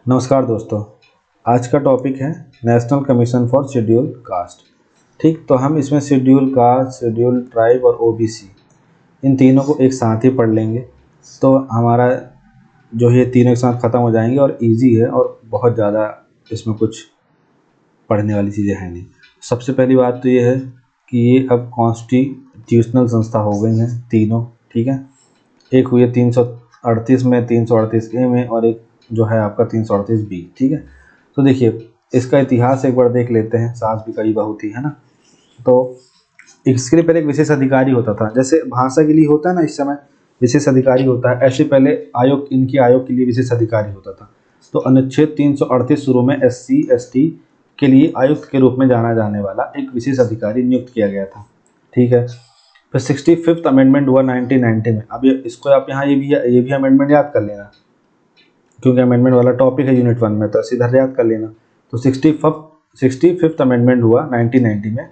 नमस्कार दोस्तों। आज का टॉपिक है national commission for schedule caste. ठीक, तो हम इसमें शेड्यूल कास्ट, शेड्यूल ट्राइब और ओबीसी इन तीनों को एक साथ ही पढ़ लेंगे। तो हमारा जो है तीनों एक साथ ख़त्म हो जाएंगे और इजी है और बहुत ज़्यादा इसमें कुछ पढ़ने वाली चीज़ें हैं नहीं। सबसे पहली बात तो ये है कि ये अब कॉन्स्टिट्यूशनल संस्था हो गई हैं तीनों। ठीक है, एक हुई है 338 में, 338 ए में, और एक जो है आपका 338 बी। ठीक है, तो देखिए इसका इतिहास एक बार देख लेते हैं। सास भी कई बहू थी, है ना। तो इसके लिए पहले एक विशेष अधिकारी होता था, जैसे भाषा के लिए होता है ना इस समय विशेष अधिकारी होता है, ऐसे पहले इनकी आयोग के लिए विशेष अधिकारी होता था। तो अनुच्छेद 338 शुरू में SC ST के लिए आयुक्त के रूप में जाना जाने वाला एक विशेष अधिकारी नियुक्त किया गया था। ठीक है, फिर 65th अमेंडमेंट हुआ 1990 में। अब इसको आप यहाँ ये भी अमेंडमेंट याद कर लेना, क्योंकि अमेंडमेंट वाला टॉपिक है यूनिट 1 में, तो सीधा याद कर लेना। तो 65th अमेंडमेंट हुआ 1990 में।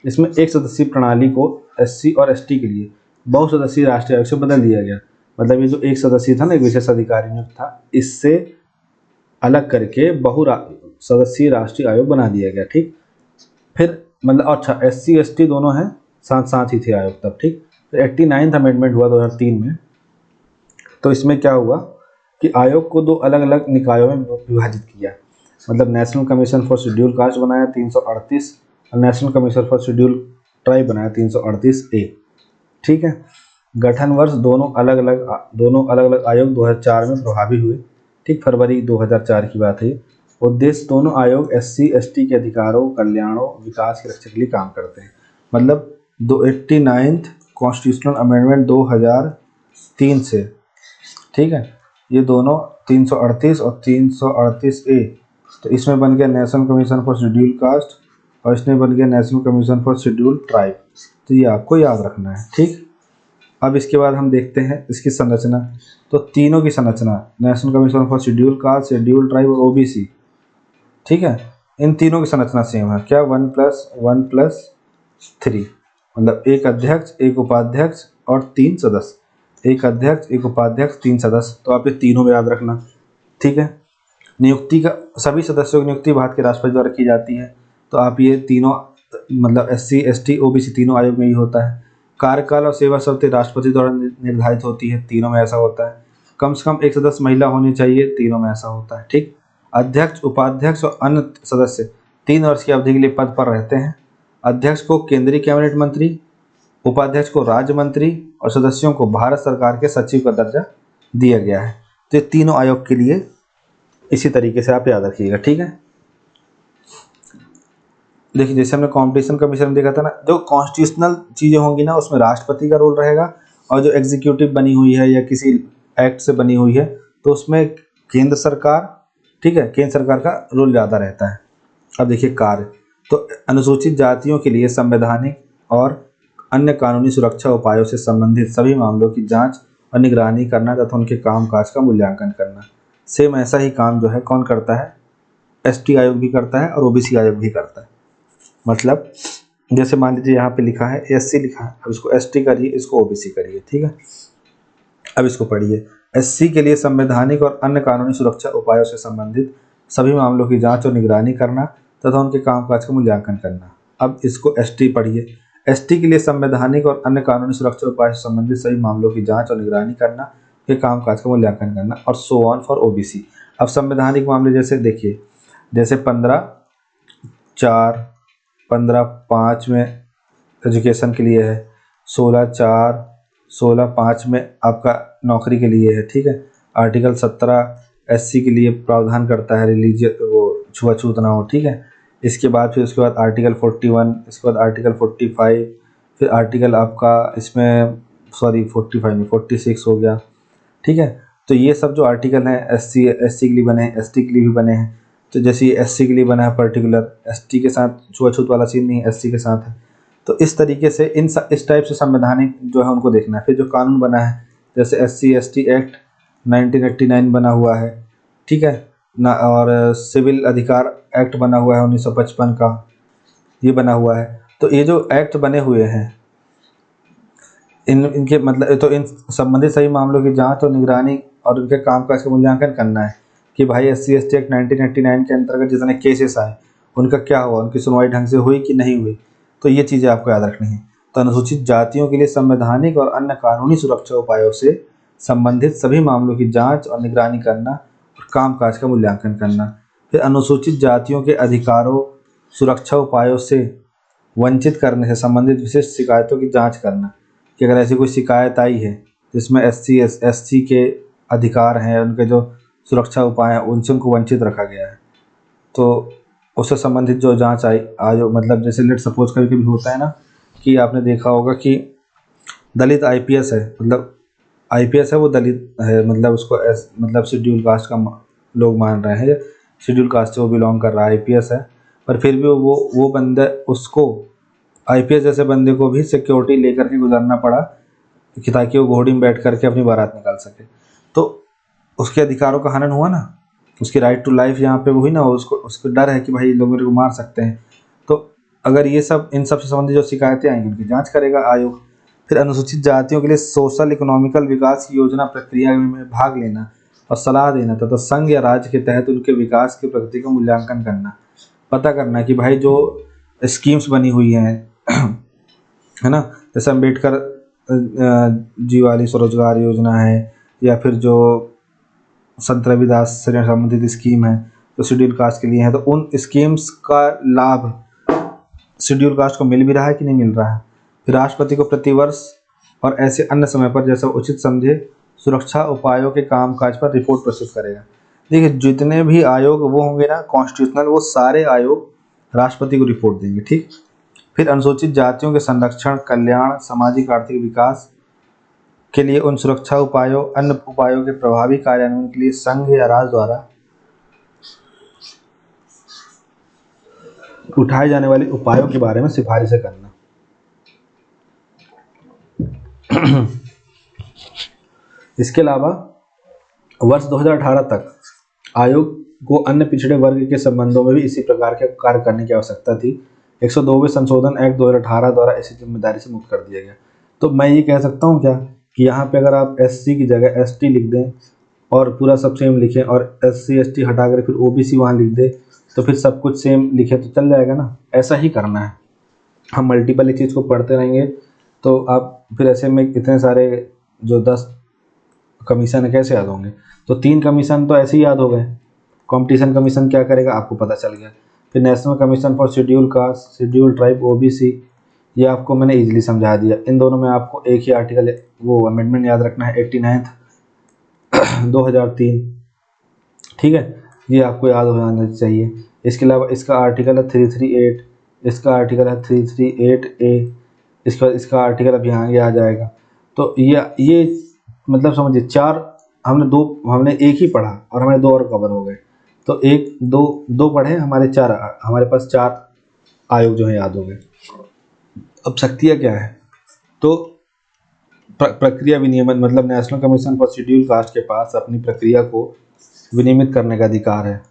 इसमें एक सदस्यीय प्रणाली को SC और ST के लिए बहुसदस्यीय राष्ट्रीय आयोग से बदल दिया गया। मतलब ये जो एक सदस्यीय था ना, एक विशेष अधिकारी नियुक्त था, इससे अलग करके सदस्यीय राष्ट्रीय आयोग बना दिया गया। ठीक, फिर मतलब अच्छा SC ST दोनों हैं, साथ साथ ही थे आयोग तब। ठीक, फिर 89th अमेंडमेंट हुआ 2003 में। तो इसमें क्या हुआ कि आयोग को दो अलग अलग निकायों में विभाजित किया। मतलब national commission for schedule caste बनाया 338 और national commission for schedule tribe बनाया 338 ए। ठीक है, गठन वर्ष दोनों अलग अलग आयोग 2004 में प्रभावी हुए। ठीक, फरवरी 2004 की बात है। उद्देश्य दोनों आयोग SC ST के अधिकारों, कल्याणों, विकास की रक्षा के लिए काम करते हैं। मतलब 89th कॉन्स्टिट्यूशनल अमेंडमेंट 2003 से, ठीक है, ये दोनों 338 और 338 ए, तो इसमें बन गया national commission for schedule caste और इसमें बन गया national commission for schedule tribe. तो ये आपको याद रखना है। ठीक, अब इसके बाद हम देखते हैं इसकी संरचना। तो तीनों की संरचना, national commission for schedule caste, schedule tribe और ओबीसी, ठीक है, इन तीनों की संरचना सेम है। क्या 1+1+3, मतलब एक अध्यक्ष, एक उपाध्यक्ष और 3 सदस्य। एक अध्यक्ष, एक उपाध्यक्ष, 3 सदस्य। तो आप ये तीनों में याद रखना। ठीक है, नियुक्ति का सभी सदस्यों की नियुक्ति भारत के राष्ट्रपति द्वारा की जाती है। तो आप ये तीनों मतलब SC ST OBC तीनों आयोग में ही होता है। कार्यकाल और सेवा शर्तें राष्ट्रपति द्वारा निर्धारित होती है, तीनों में ऐसा होता है। कम से कम एक सदस्य महिला होनी चाहिए, तीनों में ऐसा होता है। ठीक, अध्यक्ष, उपाध्यक्ष और अन्य सदस्य 3 वर्ष की अवधि के लिए पद पर रहते हैं। अध्यक्ष को केंद्रीय कैबिनेट मंत्री, उपाध्यक्ष को राज्य मंत्री और सदस्यों को भारत सरकार के सचिव का दर्जा दिया गया है। तो ये तीनों आयोग के लिए इसी तरीके से आप याद रखिएगा। ठीक है, देखिए जैसे हमने कॉम्पिटिशन कमीशन में देखा था ना, जो कॉन्स्टिट्यूशनल चीज़ें होंगी ना उसमें राष्ट्रपति का रोल रहेगा, और जो एग्जीक्यूटिव बनी हुई है या किसी एक्ट से बनी हुई है तो उसमें केंद्र सरकार, ठीक है, केंद्र सरकार का रोल ज़्यादा रहता है। अब देखिए कार्य, तो अनुसूचित जातियों के लिए संवैधानिक और अन्य कानूनी सुरक्षा उपायों से संबंधित सभी मामलों की जांच और निगरानी करना तथा उनके कामकाज का मूल्यांकन करना। सेम ऐसा ही काम जो है कौन करता है, ST आयोग भी करता है और OBC आयोग भी करता है। मतलब जैसे मान लीजिए यहाँ पे लिखा है SC लिखा है, अब इसको ST करिए, इसको OBC करिए। ठीक है, अब इसको पढ़िए। SC के लिए संवैधानिक और अन्य कानूनी सुरक्षा उपायों से संबंधित सभी मामलों की जांच और निगरानी करना तथा उनके कामकाज का मूल्यांकन करना। अब इसको ST पढ़िए। ST के लिए संवैधानिक और अन्य कानूनी सुरक्षा उपायों से संबंधित सभी मामलों की जांच और निगरानी करना, के कामकाज का मूल्यांकन करना, और सो ऑन फॉर OBC। अब संवैधानिक मामले जैसे देखिए, जैसे 15/4, 15/5 में एजुकेशन के लिए है, 16/4, 16/5 में आपका नौकरी के लिए है। ठीक है, आर्टिकल 17 SC के लिए प्रावधान करता है रिलीजियस वो छुआछूत ना हो। ठीक है, इसके बाद फिर उसके बाद आर्टिकल 41, इसके बाद आर्टिकल 45, फिर आर्टिकल आपका इसमें 45 नहीं 46 हो गया। ठीक है, तो ये सब जो आर्टिकल हैं SC के लिए बने हैं, ST के लिए भी बने हैं। तो जैसे ये SC के लिए बना है पर्टिकुलर, ST के साथ छुआछूत वाला सीन नहीं, SC के साथ है। तो इस तरीके से इस टाइप से संवैधानिक जो है उनको देखना है। फिर जो कानून बना है जैसे SC ST एक्ट 1989 बना हुआ है, ठीक है ना, और सिविल अधिकार एक्ट बना हुआ है 1955 का, ये बना हुआ है। तो ये जो एक्ट बने हुए हैं इनके मतलब तो इन संबंधित सभी मामलों की जांच और निगरानी और उनके कामकाज का मूल्यांकन करना है। कि भाई SC/ST एक्ट 1989 के अंतर्गत जितने केसेस आए उनका क्या हुआ, उनकी सुनवाई ढंग से हुई कि नहीं हुई। तो ये चीज़ें आपको याद रखनी है। तो अनुसूचित जातियों के लिए संवैधानिक और अन्य कानूनी सुरक्षा उपायों से संबंधित सभी मामलों की जांच और निगरानी करना और कामकाज का मूल्यांकन करना। फिर अनुसूचित जातियों के अधिकारों, सुरक्षा उपायों से वंचित करने से संबंधित विशिष्ट शिकायतों की जांच करना कि अगर ऐसी कोई शिकायत आई है जिसमें SC/ST के अधिकार हैं, उनके जो सुरक्षा उपाय हैं, उनसे उनको वंचित रखा गया है, तो उससे संबंधित जो जांच आयोग, मतलब जैसे लेट सपोज कभी कभी होता है ना कि आपने देखा होगा कि दलित IPS है, मतलब IPS है वो दलित है, मतलब उसको मतलब शेड्यूल कास्ट का लोग मान रहे हैं, शेड्यूल कास्ट से वो बिलोंग कर रहा है, IPS है, पर फिर भी वो बंदा, उसको IPS जैसे बंदे को भी सिक्योरिटी लेकर के गुजरना पड़ा कि ताकि वो घोड़ी में बैठ करके अपनी बारात निकाल सके। तो उसके अधिकारों का हनन हुआ ना, उसकी राइट टू लाइफ यहाँ पे हुई ना, उसको डर है कि भाई लोग मेरे को मार सकते हैं। तो अगर ये सब, इन सब से संबंधित जो शिकायतें आएंगी उनकी जांच करेगा आयोग। फिर अनुसूचित जातियों के लिए सोशल इकोनॉमिकल विकास की योजना प्रक्रिया में भाग लेना और सलाह देना तथा संघ या राज्य के तहत उनके विकास की प्रगति का मूल्यांकन करना, पता करना कि भाई जो स्कीम्स बनी हुई हैं है ना, जैसे अम्बेडकर जी वाली स्वरोजगार योजना है, या फिर जो संत रविदास से संबंधित स्कीम है जो शेड्यूल कास्ट के लिए है, तो उन स्कीम्स का लाभ शेड्यूल कास्ट को मिल भी रहा है कि नहीं मिल रहा है। फिर राष्ट्रपति को प्रतिवर्ष और ऐसे अन्य समय पर जैसा उचित समझे सुरक्षा उपायों के कामकाज पर रिपोर्ट प्रस्तुत करेगा। देखिए जितने भी आयोग वो होंगे ना कॉन्स्टिट्यूशनल, वो सारे आयोग राष्ट्रपति को रिपोर्ट देंगे, ठीक। फिर अनुसूचित जातियों के संरक्षण, कल्याण, सामाजिक आर्थिक विकास के लिए उन सुरक्षा उपायों, अन्य उपायों के प्रभावी कार्यान्वयन के लिए संघ या राज्य द्वारा उठाए जाने वाले उपायों के बारे में सिफारिशें करना। इसके अलावा वर्ष 2018 तक आयोग को अन्य पिछड़े वर्ग के संबंधों में भी इसी प्रकार के कार्य करने की आवश्यकता थी। 102वें संशोधन एक्ट 2018 द्वारा ऐसी जिम्मेदारी से मुक्त कर दिया गया। तो मैं ये कह सकता हूँ क्या कि यहाँ पे अगर आप SC की जगह ST लिख दें और पूरा सब सेम लिखें, और SC/ST हटा कर फिर OBC वहाँ लिख दे, तो फिर सब कुछ सेम लिखे तो चल जाएगा ना। ऐसा ही करना है। हम मल्टीपल एक चीज़ को पढ़ते रहेंगे तो आप फिर ऐसे में इतने सारे जो 10 कमीशन है कैसे याद होंगे। तो 3 कमीशन तो ऐसे ही याद हो गए। कंपटीशन कमीशन क्या करेगा आपको पता चल गया। फिर national commission for schedule caste, schedule tribe, OBC, ये आपको मैंने इजीली समझा दिया। इन दोनों में आपको एक ही आर्टिकल, वो अमेंडमेंट याद रखना है, 89 2003, ठीक है, ये आपको याद हो जाना चाहिए। इसके अलावा इसका आर्टिकल है 338, इसका आर्टिकल है 338A, इसका आर्टिकल अब यहाँ आगे आ जाएगा। तो ये मतलब समझिए 4, हमने एक ही पढ़ा और हमारे 2 और कवर हो गए। तो 1 2 पढ़े, हमारे 4, हमारे पास 4 आयोग जो है याद हो गए। अब शक्तियाँ क्या है, तो प्रक्रिया विनियमन, मतलब national commission for schedule caste के पास अपनी प्रक्रिया को विनियमित करने का अधिकार है।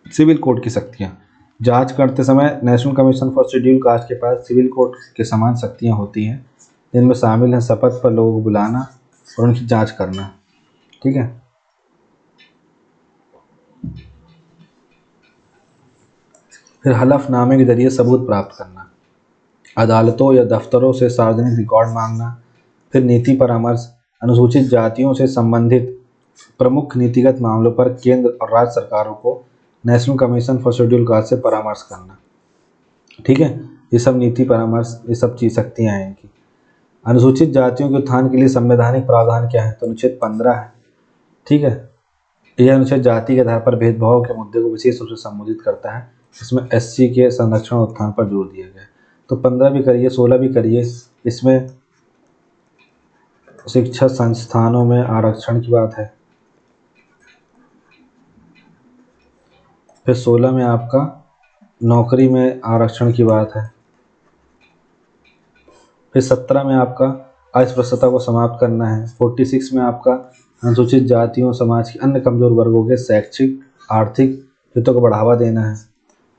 सिविल कोड की शक्तियाँ, जांच करते समय national commission for schedule caste के पास सिविल कोड के समान शक्तियाँ होती हैं, जिनमें शामिल हैं शपथ पर लोगों को बुलाना और उनकी जांच करना, ठीक है। फिर हलफनामे के जरिए सबूत प्राप्त करना, अदालतों या दफ्तरों से सार्वजनिक रिकॉर्ड मांगना। फिर नीति परामर्श, अनुसूचित जातियों से संबंधित प्रमुख नीतिगत मामलों पर केंद्र और राज्य सरकारों को national commission for schedule caste से परामर्श करना, ठीक है। ये सब नीति परामर्श, ये सब चीज शक्तियाँ हैं इनकी। अनुसूचित जातियों के उत्थान के लिए संवैधानिक प्रावधान क्या है, तो अनुच्छेद 15 है, ठीक है। यह अनुच्छेद जाति के आधार पर भेदभाव के मुद्दे को विशेष रूप से संबोधित करता है। इसमें SC के संरक्षण और उत्थान पर जोर दिया गया है। तो 15 भी करिए, 16 भी करिए। इसमें शिक्षा संस्थानों में आरक्षण की बात है। फिर 16 में आपका नौकरी में आरक्षण की बात है। फिर 17 में आपका अस्पृश्यता को समाप्त करना है। 46 में आपका अनुसूचित जातियों, समाज के अन्य कमजोर वर्गों के शैक्षिक आर्थिक हितों को बढ़ावा देना है।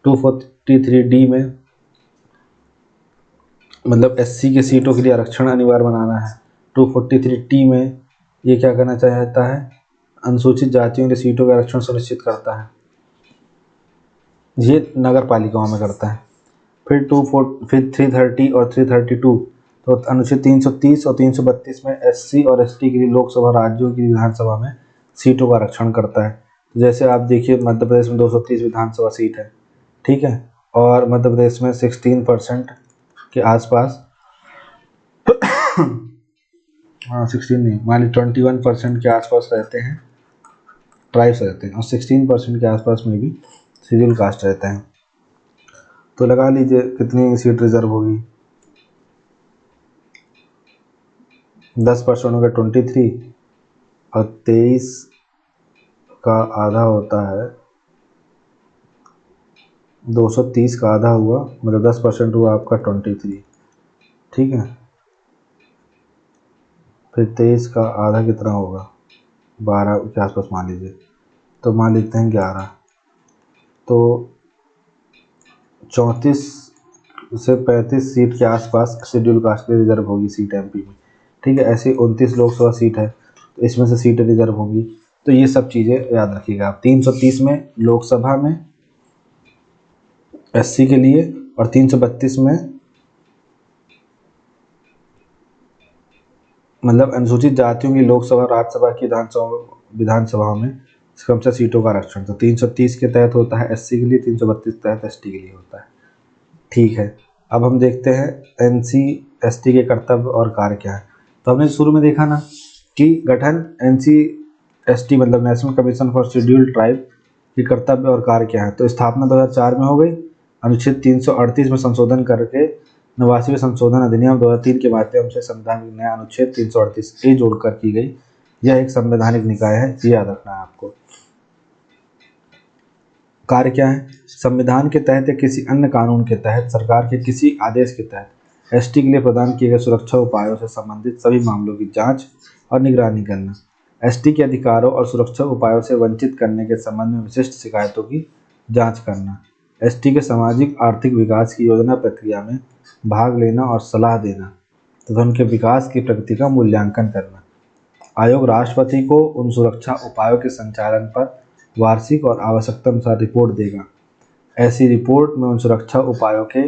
243D में मतलब SC के सीटों के लिए आरक्षण अनिवार्य बनाना है। 243T में ये क्या करना चाहता है, अनुसूचित जातियों के लिए सीटों का आरक्षण सुनिश्चित करता है, ये नगर पालिकाओं में करता है। फिर 330 और 332, तो अनुच्छेद 330 और 332 में एससी और एसटी के लिए लोकसभा राज्यों की विधानसभा में सीटों का आरक्षण करता है। तो जैसे आप देखिए मध्य प्रदेश में 230 विधानसभा सीट है, ठीक है, और मध्य प्रदेश में 16% के आसपास हाँ 16 नहीं, मान ली 21% के आसपास रहते हैं, ट्राइब्स रहते हैं, और 16% के आसपास में भी शेड्यूल कास्ट रहते हैं। तो लगा लीजिए कितनी सीट रिजर्व होगी, 10% होगा 23, और 23 का आधा होता है 230 का आधा हुआ, मतलब 10% हुआ आपका 23, ठीक है। फिर 23 का आधा कितना होगा, 12 के आसपास मान लीजिए, तो मान लेते हैं 11, तो 34 से 35 सीट के आसपास शेड्यूल कास्ट के रिजर्व होगी सीट एमपी में, ठीक है। ऐसे 29 लोकसभा सीट है, तो इसमें से सीटें रिजर्व होंगी। तो ये सब चीज़ें याद रखिएगा आप। 330 में लोकसभा में एससी के लिए, और 332 में मतलब अनुसूचित जातियों की लोकसभा राज्यसभा की विधानसभा में क्रमशः सीटों का आरक्षण। तो 330 के तहत होता है एससी के लिए, 332 के तहत एसटी के लिए होता है, ठीक है। अब हम देखते हैं एनसी एसटी के कर्तव्य और कार्य क्या है। तो हमने शुरू में देखा ना कि गठन एनसी एसटी मतलब national commission for scheduled tribe के कर्तव्य और कार्य क्या है। तो स्थापना 2004 में हो गई, अनुच्छेद 338 में संशोधन करके 89वें संशोधन अधिनियम 2003 के माध्यम से संविधान में नया अनुच्छेद 338 ए जोड़कर की गई। यह एक संवैधानिक निकाय है, ये याद रखना है आपको। कार्य क्या है, संविधान के तहत या किसी अन्य कानून के तहत सरकार के किसी आदेश के तहत एसटी के लिए प्रदान किए गए सुरक्षा उपायों से संबंधित सभी मामलों की जांच और निगरानी करना, एसटी के अधिकारों और सुरक्षा उपायों से वंचित करने के संबंध में विशिष्ट शिकायतों की जांच करना, एसटी के सामाजिक आर्थिक विकास की योजना प्रक्रिया में भाग लेना और सलाह देना तथा उनके विकास की प्रगति का मूल्यांकन करना। आयोग राष्ट्रपति को उन सुरक्षा उपायों के संचालन पर वार्षिक और आवश्यकतानुसार रिपोर्ट देगा। ऐसी रिपोर्ट में उन सुरक्षा उपायों के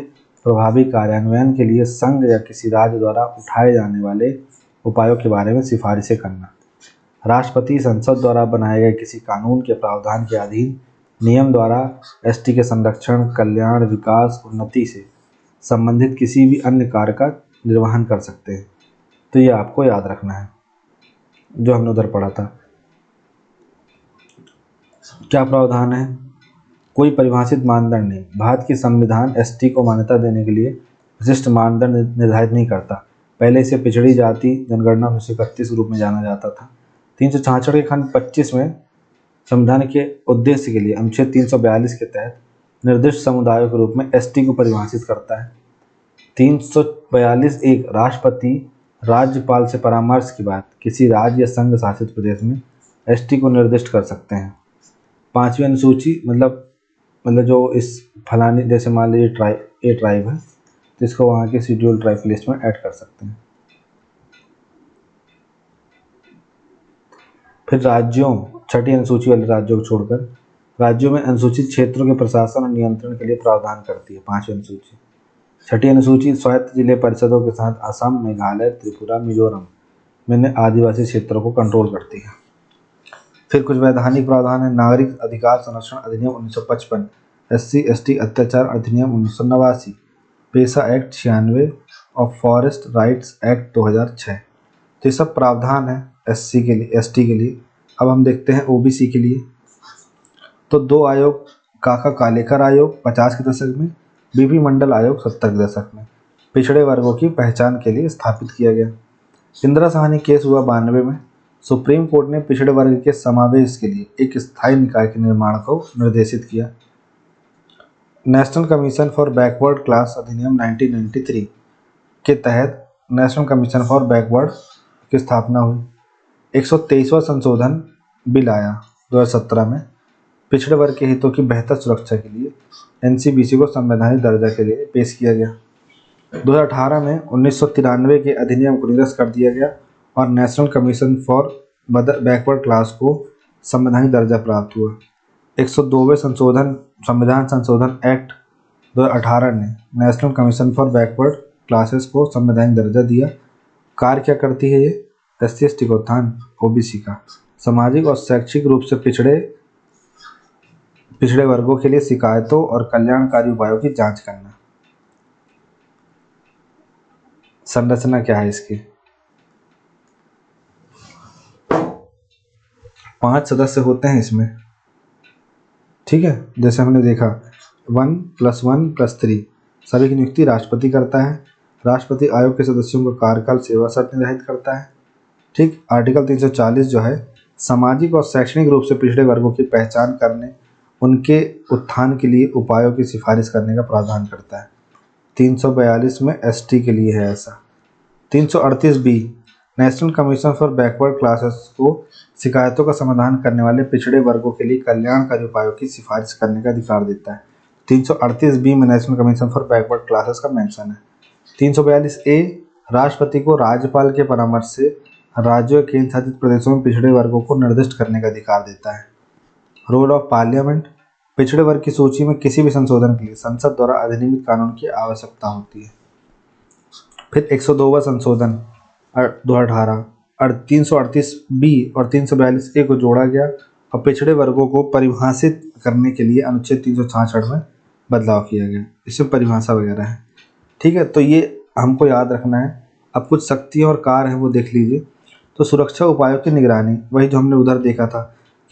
प्रभावी कार्यान्वयन के लिए संघ या किसी राज्य द्वारा उठाए जाने वाले उपायों के बारे में सिफारिशें करना। राष्ट्रपति संसद द्वारा बनाए गए किसी कानून के प्रावधान के अधीन नियम द्वारा एसटी के संरक्षण, कल्याण, विकास, उन्नति से संबंधित किसी भी अन्य कार्य का निर्वहन कर सकते हैं। तो ये आपको याद रखना है जो हमने उधर पढ़ा था। क्या प्रावधान है, कोई परिभाषित मानदंड नहीं। भारत की संविधान एसटी को मान्यता देने के लिए विशिष्ट मानदंड निर्धारित नहीं करता। पहले इसे पिछड़ी जाति जनगणना 1931 रूप में जाना जाता था। 366 के खंड 25 में संविधान के उद्देश्य के लिए अनुच्छेद 342 के तहत निर्दिष्ट समुदायों के रूप में एसटी को परिभाषित करता है। 342(1) राष्ट्रपति राज्यपाल से परामर्श के बाद किसी राज्य या संघ शासित प्रदेश में एसटी को निर्दिष्ट कर सकते हैं। 5वीं अनुसूची मतलब जो इस फलाने, जैसे मान लीजिए ए ट्राइब है तो इसको वहाँ के शेड्यूल ट्राइब लिस्ट में ऐड कर सकते हैं। फिर राज्यों, 6ठी अनुसूची वाले राज्यों को छोड़कर राज्यों में अनुसूचित क्षेत्रों के प्रशासन और नियंत्रण के लिए प्रावधान करती है 5वीं अनुसूची। 6ठी अनुसूची स्वायत्त जिले परिषदों के साथ असम, मेघालय, त्रिपुरा, मिजोरम में आदिवासी क्षेत्रों को कंट्रोल करती है। फिर कुछ वैधानिक प्रावधान है। नागरिक अधिकार संरक्षण अधिनियम 1955, एससी एसटी अत्याचार अधिनियम 1989, पेशा एक्ट 96 और फॉरेस्ट राइट्स एक्ट 2006। तो ये सब प्रावधान है एससी के लिए, एसटी के लिए। अब हम देखते हैं ओबीसी के लिए। तो 2 आयोग, काका कालेकर आयोग 50 के दशक में, बीपी मंडल आयोग 70 के दशक में पिछड़े वर्गों की पहचान के लिए स्थापित किया गया। इंदिरा साहनी केस हुआ 92 में। सुप्रीम कोर्ट ने पिछड़े वर्ग के समावेश के लिए एक स्थायी निकाय के निर्माण को निर्देशित किया। National commission for backward class अधिनियम 1993 के तहत नेशनल कमीशन फॉर बैकवर्ड की स्थापना हुई। 123वां संशोधन बिल आया 2017 में। पिछड़े वर्ग के हितों की बेहतर सुरक्षा के लिए एनसीबीसी को संवैधानिक दर्जा के लिए पेश किया गया। 2018 में 1993 के अधिनियम को निरस्त कर दिया गया और national commission for backward class को संवैधानिक दर्जा प्राप्त हुआ। 102वें संविधान संशोधन एक्ट 2018 ने national commission for backward classes को संवैधानिक दर्जा दिया। कार्य क्या करती है ये? एससी एसटी का उत्थान, ओबीसी का, सामाजिक और शैक्षिक रूप से पिछड़े वर्गों के लिए शिकायतों और कल्याणकारी उपायों की जांच करना। संरचना क्या है इसकी? 5 सदस्य होते हैं इसमें, ठीक है। जैसे हमने देखा 1+1+3, सभी की नियुक्ति राष्ट्रपति करता है। राष्ट्रपति आयोग के सदस्यों का कार्यकाल सेवा शर्त निर्धारित करता है, ठीक। आर्टिकल 340 जो है सामाजिक और शैक्षणिक रूप से पिछड़े वर्गों की पहचान करने, उनके उत्थान के लिए उपायों की सिफारिश करने का प्रावधान करता है। 342 में एसटी के लिए है ऐसा। 338 B national commission for backward classes को शिकायतों का समाधान करने वाले पिछड़े वर्गों के लिए कल्याणकारी उपायों की सिफारिश करने का अधिकार देता है। 338 बी में national commission for backward classes का मेंशन है। 342 ए राष्ट्रपति को राज्यपाल के परामर्श से राज्यों और केंद्र शासित प्रदेशों में पिछड़े वर्गों को निर्दिष्ट करने का अधिकार देता है। रोल ऑफ पार्लियामेंट, पिछड़े वर्ग की सूची में किसी भी संशोधन के लिए संसद द्वारा अधिनियमित कानून की आवश्यकता होती है। फिर 102वां संशोधन 2018 338 बी और 342 ए को जोड़ा गया और पिछड़े वर्गों को परिभाषित करने के लिए अनुच्छेद 366 में बदलाव किया गया। इसमें परिभाषा वगैरह है, ठीक है। तो ये हमको याद रखना है। अब कुछ शक्तियाँ और कार्य हैं वो देख लीजिए। तो सुरक्षा उपायों की निगरानी, वही जो हमने उधर देखा था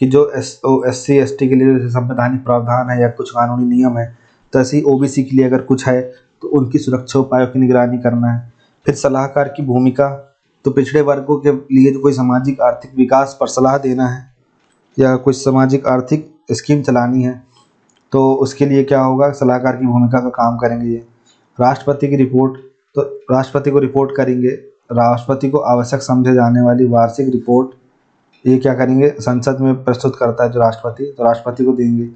कि जो एससी एसटी के लिए संवैधानिक प्रावधान है या कुछ कानूनी नियम है, तो ऐसे ही ओबीसी के लिए अगर कुछ है तो उनकी सुरक्षा उपायों की निगरानी करना है। फिर सलाहकार की भूमिका, तो पिछड़े वर्गों के लिए जो कोई सामाजिक आर्थिक विकास पर सलाह देना है या कुछ सामाजिक आर्थिक स्कीम चलानी है तो उसके लिए क्या होगा, सलाहकार की भूमिका का काम करेंगे ये। राष्ट्रपति की रिपोर्ट, तो राष्ट्रपति को रिपोर्ट करेंगे। राष्ट्रपति को आवश्यक समझे जाने वाली वार्षिक रिपोर्ट ये क्या करेंगे, संसद में प्रस्तुत करता है जो राष्ट्रपति, तो राष्ट्रपति को देंगे।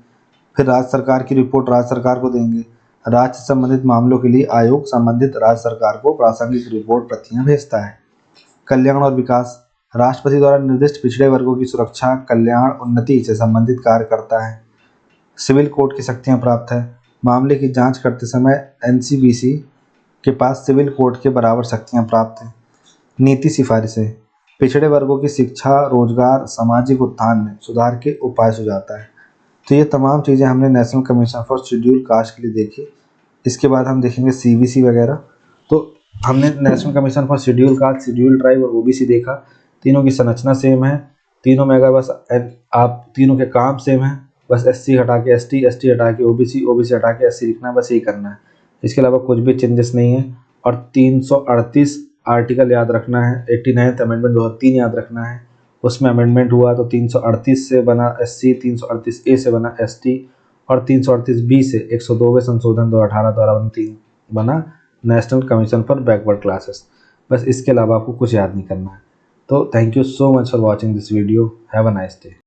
फिर राज्य सरकार की रिपोर्ट राज्य सरकार को देंगे। राज्य से संबंधित मामलों के लिए आयोग संबंधित राज्य सरकार को प्रासंगिक रिपोर्ट प्रतियां भेजता है। कल्याण और विकास, राष्ट्रपति द्वारा निर्दिष्ट पिछड़े वर्गों की सुरक्षा, कल्याण, उन्नति से संबंधित कार्य करता है। सिविल कोर्ट की शक्तियां प्राप्त है। मामले की जांच करते समय एनसीबीसी के पास सिविल कोर्ट के बराबर शक्तियां प्राप्त हैं। नीति सिफारिशें, पिछड़े वर्गों की शिक्षा, रोजगार, सामाजिक उत्थान में सुधार के उपाय सुझाता है। तो ये तमाम चीज़ें हमने national commission for schedule caste के लिए देखी। इसके बाद हम देखेंगे सीबीसी वगैरह। तो हमने national commission for schedule caste, schedule tribe और ओबीसी देखा। तीनों की संरचना सेम है, तीनों में अगर बस आप तीनों के काम सेम है, बस एससी हटा के एसटी, एसटी हटा के ओबीसी, ओबीसी हटा के एससी लिखना है, बस यही करना है। इसके अलावा कुछ भी चेंजेस नहीं है। और 338 आर्टिकल याद रखना है। 89th अमेंडमेंट 2003 याद रखना है, उसमें अमेंडमेंट हुआ तो 338 से बना एससी, 338 ए से बना एसटी और 338 बी से 102वें संशोधन 2018 द्वारा बना national commission for backward classes. बस इसके अलावा आपको कुछ याद नहीं करना है। तो thank you so much for watching this video. Have a nice day.